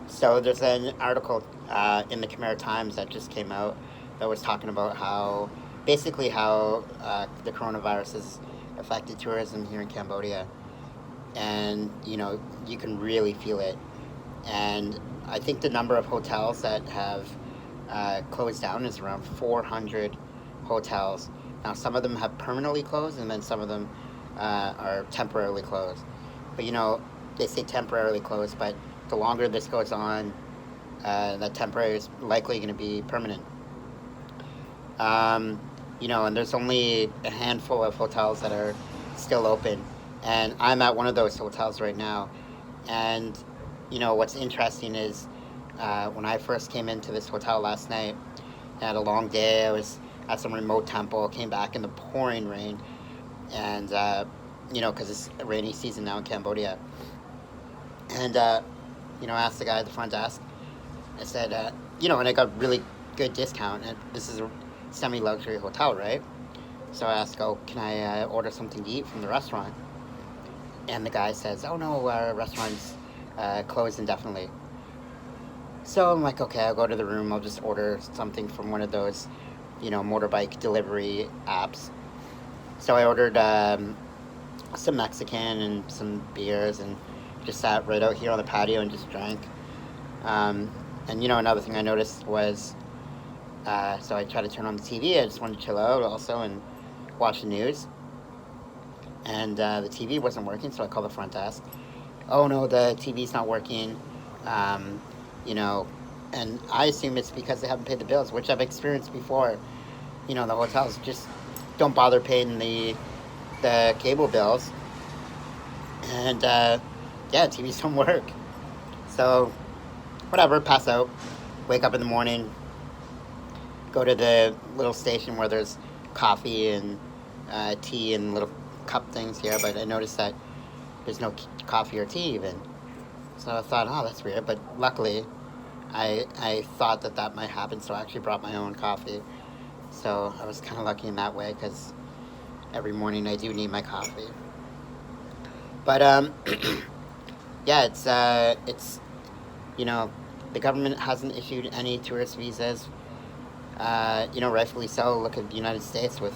So there's an article in the Khmer Times that just came out that was talking about how the coronavirus has affected tourism here in Cambodia, and you can really feel it. And I think the number of hotels that have closed down is around 400 hotels. Now, some of them have permanently closed, and then some of them are temporarily closed. But they say temporarily closed, but the longer this goes on, that temporary is likely going to be permanent. Um, and there's only a handful of hotels that are still open, and I'm at one of those hotels right now. And what's interesting is when I first came into this hotel last night, I had a long day. I was at some remote temple, came back in the pouring rain, and because it's a rainy season now in Cambodia. And I asked the guy at the front desk. I said, and I got really good discount. And this is a semi-luxury hotel, right? So I asked, "Oh, can I order something to eat from the restaurant?" And the guy says, "Oh no, our restaurant's closed indefinitely." So I'm like, "Okay, I'll go to the room. I'll just order something from one of those, motorbike delivery apps." So I ordered some Mexican and some beers, and just sat right out here on the patio and just drank. Um, and another thing I noticed was, so I tried to turn on the TV. I just wanted to chill out also and watch the news. And the TV wasn't working, so I called the front desk. "Oh no, the TV's not working." Um, you know, and I assume it's because they haven't paid the bills, which I've experienced before. The hotels just don't bother paying the cable bills, and yeah, TVs don't work. So whatever, pass out, wake up in the morning, go to the little station where there's coffee and tea and little cup things here, but I noticed that there's no coffee or tea even. So I thought, oh, that's weird. But luckily, I thought that might happen, so I actually brought my own coffee. So I was kind of lucky in that way because every morning I do need my coffee. But yeah, it's you know the government hasn't issued any tourist visas. Rightfully so. Look at the United States with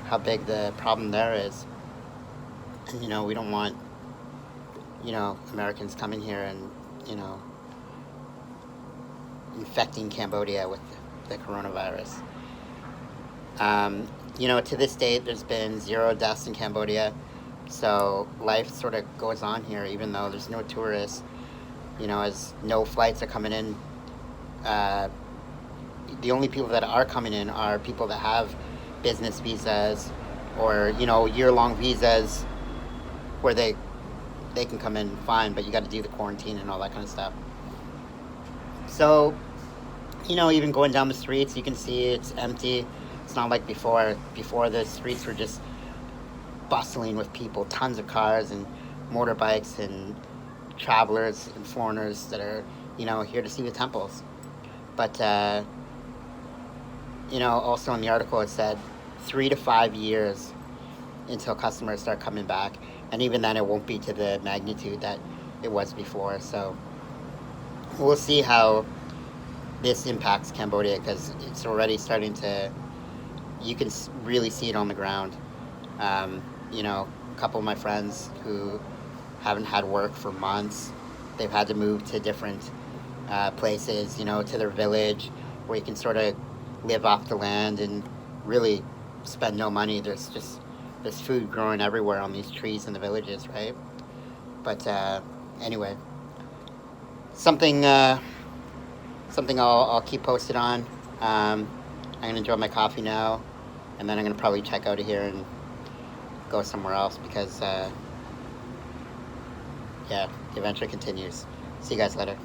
how big the problem there is, and we don't want Americans coming here and you know infecting Cambodia with the coronavirus. To this date, there's been 0 deaths in Cambodia, so life sort of goes on here, even though there's no tourists. As no flights are coming in. Uh, the only people that are coming in are people that have business visas or year-long visas where they can come in fine, but you got to do the quarantine and all that kind of stuff. So, even going down the streets, you can see it's empty. It's not like before. Before, the streets were just bustling with people, tons of cars and motorbikes and travelers and foreigners that are, here to see the temples. But, also in the article it said 3 to 5 years until customers start coming back. And even then, it won't be to the magnitude that it was before. So we'll see how this impacts Cambodia because it's already starting to, you can really see it on the ground. A couple of my friends who haven't had work for months, they've had to move to different places, to their village where you can sort of live off the land and really spend no money. There's food growing everywhere on these trees in the villages, right? But anyway, something something I'll keep posted on. I'm gonna enjoy my coffee now, and then I'm gonna probably check out of here and go somewhere else because yeah, the adventure continues. See you guys later.